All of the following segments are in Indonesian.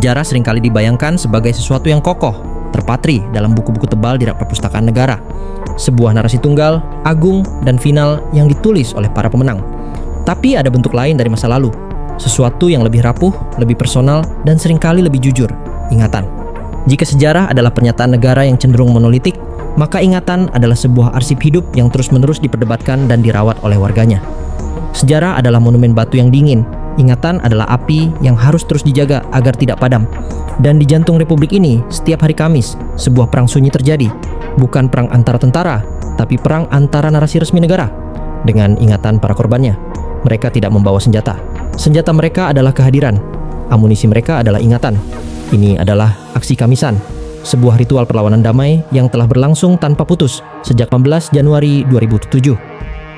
Sejarah seringkali dibayangkan sebagai sesuatu yang kokoh, terpatri dalam buku-buku tebal di rak perpustakaan negara. Sebuah narasi tunggal, agung, dan final yang ditulis oleh para pemenang. Tapi ada bentuk lain dari masa lalu, sesuatu yang lebih rapuh, lebih personal, dan seringkali lebih jujur, ingatan. Jika sejarah adalah pernyataan negara yang cenderung monolitik, maka ingatan adalah sebuah arsip hidup yang terus-menerus diperdebatkan dan dirawat oleh warganya. Sejarah adalah monumen batu yang dingin, ingatan adalah api yang harus terus dijaga agar tidak padam. Dan di jantung Republik ini, setiap hari Kamis, sebuah perang sunyi terjadi. Bukan perang antara tentara, tapi perang antara narasi resmi negara. Dengan ingatan para korbannya, mereka tidak membawa senjata. Senjata mereka adalah kehadiran. Amunisi mereka adalah ingatan. Ini adalah Aksi Kamisan, sebuah ritual perlawanan damai yang telah berlangsung tanpa putus sejak 15 Januari 2007.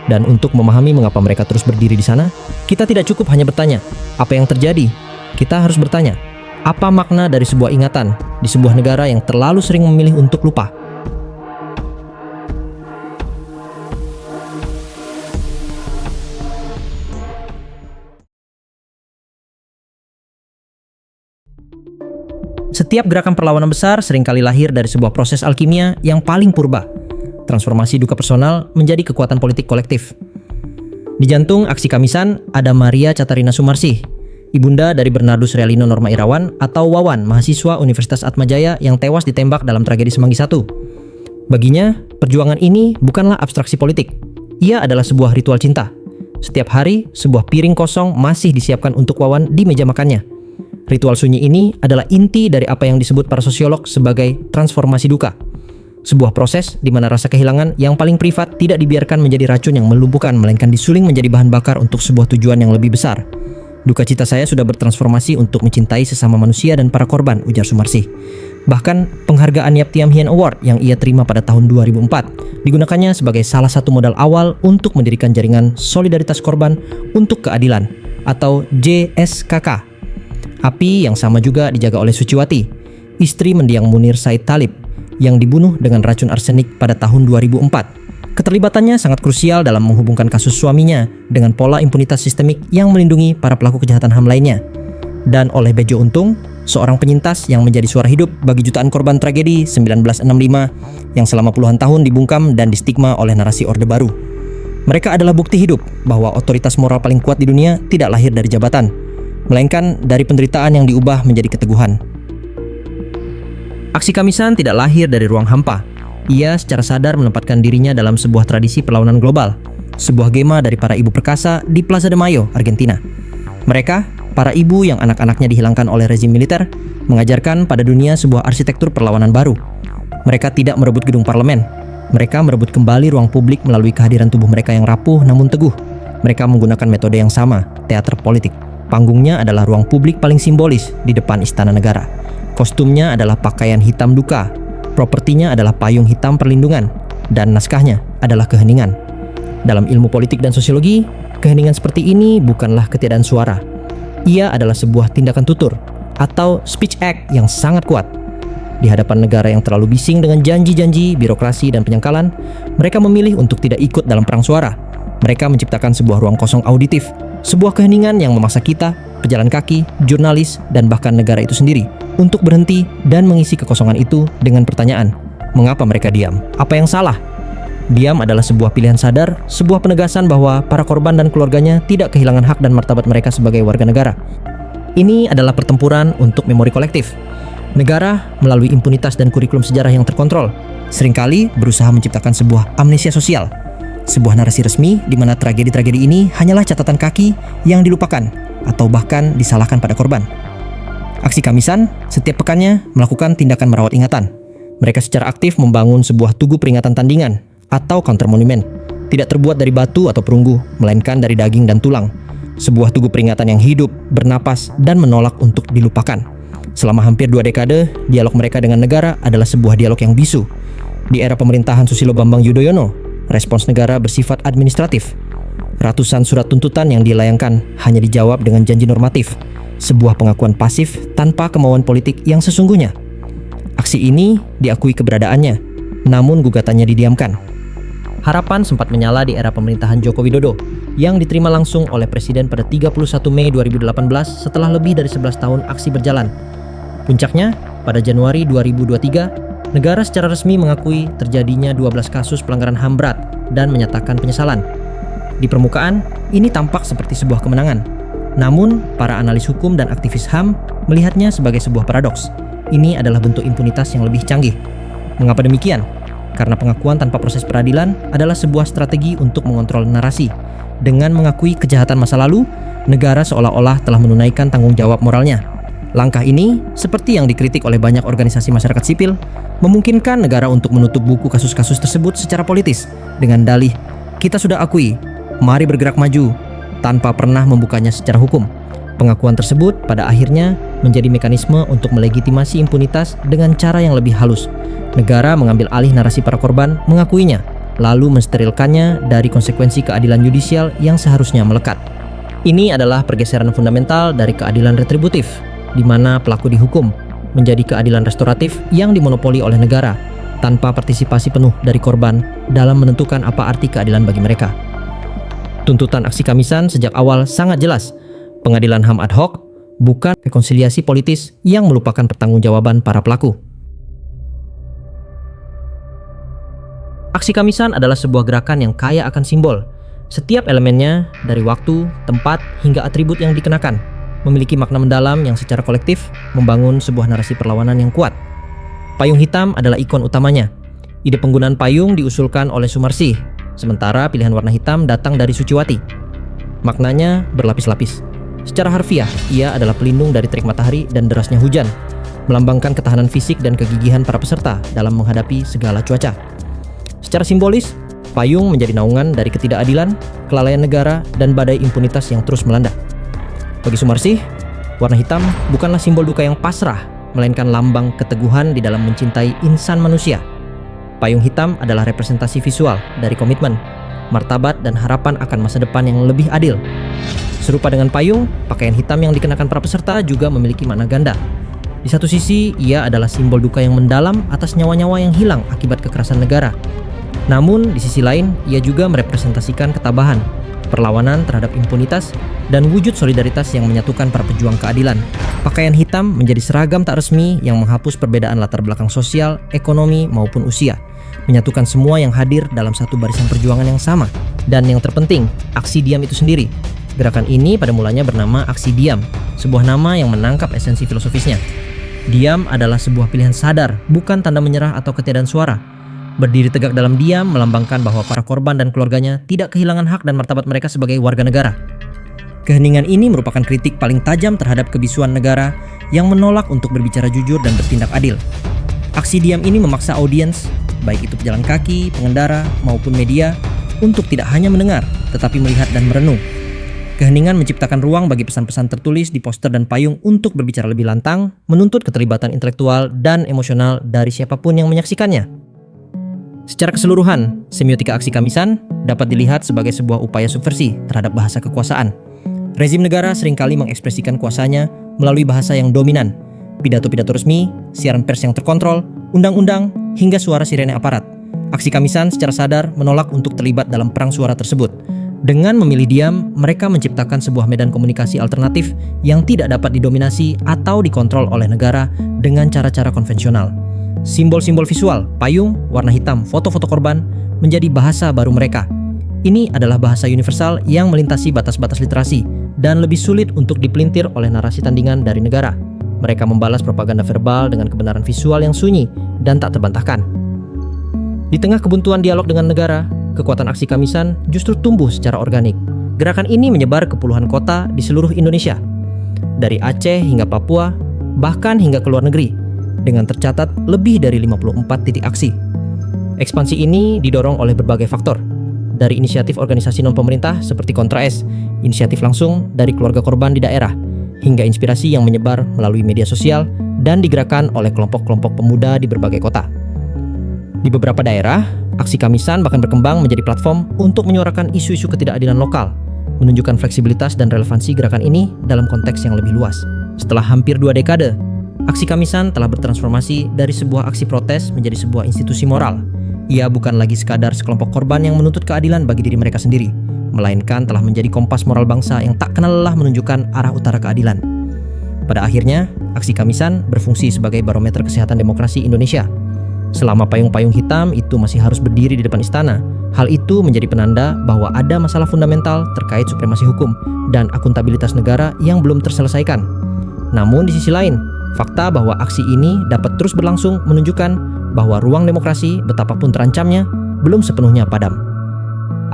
Dan untuk memahami mengapa mereka terus berdiri di sana, kita tidak cukup hanya bertanya, apa yang terjadi? Kita harus bertanya, apa makna dari sebuah ingatan di sebuah negara yang terlalu sering memilih untuk lupa? Setiap gerakan perlawanan besar seringkali lahir dari sebuah proses alkimia yang paling purba. Transformasi duka personal menjadi kekuatan politik kolektif. Di jantung Aksi Kamisan ada Maria Catarina Sumarsih, ibunda dari Bernardus Realino Norma Irawan atau Wawan, mahasiswa Universitas Atmajaya yang tewas ditembak dalam tragedi Semanggi I. Baginya, perjuangan ini bukanlah abstraksi politik. Ia adalah sebuah ritual cinta. Setiap hari, sebuah piring kosong masih disiapkan untuk Wawan di meja makannya. Ritual sunyi ini adalah inti dari apa yang disebut para sosiolog sebagai transformasi duka. Sebuah proses di mana rasa kehilangan yang paling privat tidak dibiarkan menjadi racun yang melumpuhkan, melainkan disuling menjadi bahan bakar untuk sebuah tujuan yang lebih besar. Duka cita saya sudah bertransformasi untuk mencintai sesama manusia dan para korban, ujar Sumarsih. Bahkan penghargaan Yap Thiam Hien Award yang ia terima pada tahun 2004 digunakannya sebagai salah satu modal awal untuk mendirikan jaringan Solidaritas Korban untuk Keadilan atau JSKK. Api yang sama juga dijaga oleh Suciwati, istri mendiang Munir Said Talib, yang dibunuh dengan racun arsenik pada tahun 2004. Keterlibatannya sangat krusial dalam menghubungkan kasus suaminya dengan pola impunitas sistemik yang melindungi para pelaku kejahatan HAM lainnya. Dan oleh Bejo Untung, seorang penyintas yang menjadi suara hidup bagi jutaan korban tragedi 1965 yang selama puluhan tahun dibungkam dan distigma oleh narasi Orde Baru. Mereka adalah bukti hidup bahwa otoritas moral paling kuat di dunia tidak lahir dari jabatan, melainkan dari penderitaan yang diubah menjadi keteguhan. Aksi Kamisan tidak lahir dari ruang hampa. Ia secara sadar menempatkan dirinya dalam sebuah tradisi perlawanan global, sebuah gema dari para ibu perkasa di Plaza de Mayo, Argentina. Mereka, para ibu yang anak-anaknya dihilangkan oleh rezim militer, mengajarkan pada dunia sebuah arsitektur perlawanan baru. Mereka tidak merebut gedung parlemen. Mereka merebut kembali ruang publik melalui kehadiran tubuh mereka yang rapuh namun teguh. Mereka menggunakan metode yang sama, teater politik. Panggungnya adalah ruang publik paling simbolis di depan Istana Negara. Kostumnya adalah pakaian hitam duka, propertinya adalah payung hitam perlindungan, dan naskahnya adalah keheningan. Dalam ilmu politik dan sosiologi, keheningan seperti ini bukanlah ketiadaan suara. Ia adalah sebuah tindakan tutur, atau speech act yang sangat kuat. Di hadapan negara yang terlalu bising dengan janji-janji, birokrasi, dan penyangkalan, mereka memilih untuk tidak ikut dalam perang suara. Mereka menciptakan sebuah ruang kosong auditif, sebuah keheningan yang memaksa kita, pejalan kaki, jurnalis, dan bahkan negara itu sendiri untuk berhenti dan mengisi kekosongan itu dengan pertanyaan, mengapa mereka diam? Apa yang salah? Diam adalah sebuah pilihan sadar, sebuah penegasan bahwa para korban dan keluarganya tidak kehilangan hak dan martabat mereka sebagai warga negara. Ini adalah pertempuran untuk memori kolektif. Negara, melalui impunitas dan kurikulum sejarah yang terkontrol, seringkali berusaha menciptakan sebuah amnesia sosial. Sebuah narasi resmi di mana tragedi-tragedi ini hanyalah catatan kaki yang dilupakan atau bahkan disalahkan pada korban. Aksi Kamisan setiap pekannya melakukan tindakan merawat ingatan. Mereka secara aktif membangun sebuah tugu peringatan tandingan atau counter monumen. Tidak terbuat dari batu atau perunggu, melainkan dari daging dan tulang. Sebuah tugu peringatan yang hidup, bernapas, dan menolak untuk dilupakan. Selama hampir 2 dekade, dialog mereka dengan negara adalah sebuah dialog yang bisu. Di era pemerintahan Susilo Bambang Yudhoyono, respons negara bersifat administratif. Ratusan surat tuntutan yang dilayangkan hanya dijawab dengan janji normatif. Sebuah pengakuan pasif tanpa kemauan politik yang sesungguhnya. Aksi ini diakui keberadaannya, namun gugatannya didiamkan. Harapan sempat menyala di era pemerintahan Joko Widodo yang diterima langsung oleh Presiden pada 31 Mei 2018 setelah lebih dari 11 tahun aksi berjalan. Puncaknya, pada Januari 2023, negara secara resmi mengakui terjadinya 12 kasus pelanggaran HAM berat dan menyatakan penyesalan. Di permukaan, ini tampak seperti sebuah kemenangan. Namun, para analis hukum dan aktivis HAM melihatnya sebagai sebuah paradoks. Ini adalah bentuk impunitas yang lebih canggih. Mengapa demikian? Karena pengakuan tanpa proses peradilan adalah sebuah strategi untuk mengontrol narasi. Dengan mengakui kejahatan masa lalu, negara seolah-olah telah menunaikan tanggung jawab moralnya. Langkah ini, seperti yang dikritik oleh banyak organisasi masyarakat sipil, memungkinkan negara untuk menutup buku kasus-kasus tersebut secara politis dengan dalih, kita sudah akui, mari bergerak maju, tanpa pernah membukanya secara hukum. Pengakuan tersebut pada akhirnya menjadi mekanisme untuk melegitimasi impunitas dengan cara yang lebih halus. Negara mengambil alih narasi para korban, mengakuinya, lalu mensterilkannya dari konsekuensi keadilan yudisial yang seharusnya melekat. Ini adalah pergeseran fundamental dari keadilan retributif, di mana pelaku dihukum, menjadi keadilan restoratif yang dimonopoli oleh negara, tanpa partisipasi penuh dari korban dalam menentukan apa arti keadilan bagi mereka. Tuntutan aksi Kamisan sejak awal sangat jelas, pengadilan HAM ad hoc, bukan rekonsiliasi politis yang melupakan pertanggungjawaban para pelaku. Aksi Kamisan adalah sebuah gerakan yang kaya akan simbol. Setiap elemennya, dari waktu, tempat, hingga atribut yang dikenakan, memiliki makna mendalam yang secara kolektif membangun sebuah narasi perlawanan yang kuat. Payung hitam adalah ikon utamanya. Ide penggunaan payung diusulkan oleh Sumarsih, sementara pilihan warna hitam datang dari Suciwati. Maknanya berlapis-lapis. Secara harfiah, ia adalah pelindung dari terik matahari dan derasnya hujan, melambangkan ketahanan fisik dan kegigihan para peserta dalam menghadapi segala cuaca. Secara simbolis, payung menjadi naungan dari ketidakadilan, kelalaian negara, dan badai impunitas yang terus melanda. Bagi Sumarsih, warna hitam bukanlah simbol duka yang pasrah, melainkan lambang keteguhan di dalam mencintai insan manusia. Payung hitam adalah representasi visual dari komitmen, martabat, dan harapan akan masa depan yang lebih adil. Serupa dengan payung, pakaian hitam yang dikenakan para peserta juga memiliki makna ganda. Di satu sisi, ia adalah simbol duka yang mendalam atas nyawa-nyawa yang hilang akibat kekerasan negara. Namun, di sisi lain, ia juga merepresentasikan ketabahan, perlawanan terhadap impunitas, dan wujud solidaritas yang menyatukan para pejuang keadilan. Pakaian hitam menjadi seragam tak resmi yang menghapus perbedaan latar belakang sosial, ekonomi, maupun usia, menyatukan semua yang hadir dalam satu barisan perjuangan yang sama. Dan yang terpenting, aksi diam itu sendiri. Gerakan ini pada mulanya bernama Aksi Diam, sebuah nama yang menangkap esensi filosofisnya. Diam adalah sebuah pilihan sadar, bukan tanda menyerah atau ketiadaan suara. Berdiri tegak dalam diam melambangkan bahwa para korban dan keluarganya tidak kehilangan hak dan martabat mereka sebagai warga negara. Keheningan ini merupakan kritik paling tajam terhadap kebisuan negara yang menolak untuk berbicara jujur dan bertindak adil. Aksi diam ini memaksa audiens, baik itu pejalan kaki, pengendara, maupun media, untuk tidak hanya mendengar, tetapi melihat dan merenung. Keheningan menciptakan ruang bagi pesan-pesan tertulis di poster dan payung untuk berbicara lebih lantang, menuntut keterlibatan intelektual dan emosional dari siapapun yang menyaksikannya. Secara keseluruhan, semiotika aksi Kamisan dapat dilihat sebagai sebuah upaya subversi terhadap bahasa kekuasaan. Rezim negara seringkali mengekspresikan kuasanya melalui bahasa yang dominan, pidato-pidato resmi, siaran pers yang terkontrol, undang-undang, hingga suara sirene aparat. Aksi Kamisan secara sadar menolak untuk terlibat dalam perang suara tersebut. Dengan memilih diam, mereka menciptakan sebuah medan komunikasi alternatif yang tidak dapat didominasi atau dikontrol oleh negara dengan cara-cara konvensional. Simbol-simbol visual, payung, warna hitam, foto-foto korban menjadi bahasa baru mereka. Ini adalah bahasa universal yang melintasi batas-batas literasi dan lebih sulit untuk dipelintir oleh narasi tandingan dari negara. Mereka membalas propaganda verbal dengan kebenaran visual yang sunyi dan tak terbantahkan. Di tengah kebuntuan dialog dengan negara, kekuatan aksi Kamisan justru tumbuh secara organik. Gerakan ini menyebar ke puluhan kota di seluruh Indonesia, dari Aceh hingga Papua, bahkan hingga ke luar negeri, dengan tercatat lebih dari 54 titik aksi. Ekspansi ini didorong oleh berbagai faktor, dari inisiatif organisasi non-pemerintah seperti Kontra S, inisiatif langsung dari keluarga korban di daerah, hingga inspirasi yang menyebar melalui media sosial dan digerakkan oleh kelompok-kelompok pemuda di berbagai kota. Di beberapa daerah, aksi Kamisan bahkan berkembang menjadi platform untuk menyuarakan isu-isu ketidakadilan lokal, menunjukkan fleksibilitas dan relevansi gerakan ini dalam konteks yang lebih luas. Setelah hampir 2 dekade, aksi Kamisan telah bertransformasi dari sebuah aksi protes menjadi sebuah institusi moral. Ia bukan lagi sekadar sekelompok korban yang menuntut keadilan bagi diri mereka sendiri, melainkan telah menjadi kompas moral bangsa yang tak kenal lelah menunjukkan arah utara keadilan. Pada akhirnya, aksi Kamisan berfungsi sebagai barometer kesehatan demokrasi Indonesia. Selama payung-payung hitam itu masih harus berdiri di depan istana, hal itu menjadi penanda bahwa ada masalah fundamental terkait supremasi hukum dan akuntabilitas negara yang belum terselesaikan. Namun di sisi lain, fakta bahwa aksi ini dapat terus berlangsung menunjukkan bahwa ruang demokrasi betapapun terancamnya belum sepenuhnya padam.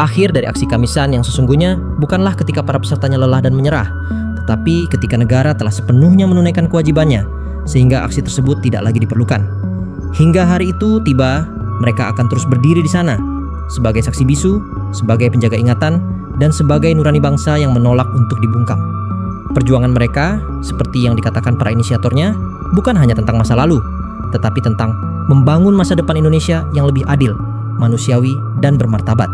Akhir dari aksi Kamisan yang sesungguhnya bukanlah ketika para pesertanya lelah dan menyerah, tetapi ketika negara telah sepenuhnya menunaikan kewajibannya, sehingga aksi tersebut tidak lagi diperlukan. Hingga hari itu tiba, mereka akan terus berdiri di sana, sebagai saksi bisu, sebagai penjaga ingatan, dan sebagai nurani bangsa yang menolak untuk dibungkam. Perjuangan mereka, seperti yang dikatakan para inisiatornya, bukan hanya tentang masa lalu, tetapi tentang membangun masa depan Indonesia yang lebih adil, manusiawi, dan bermartabat.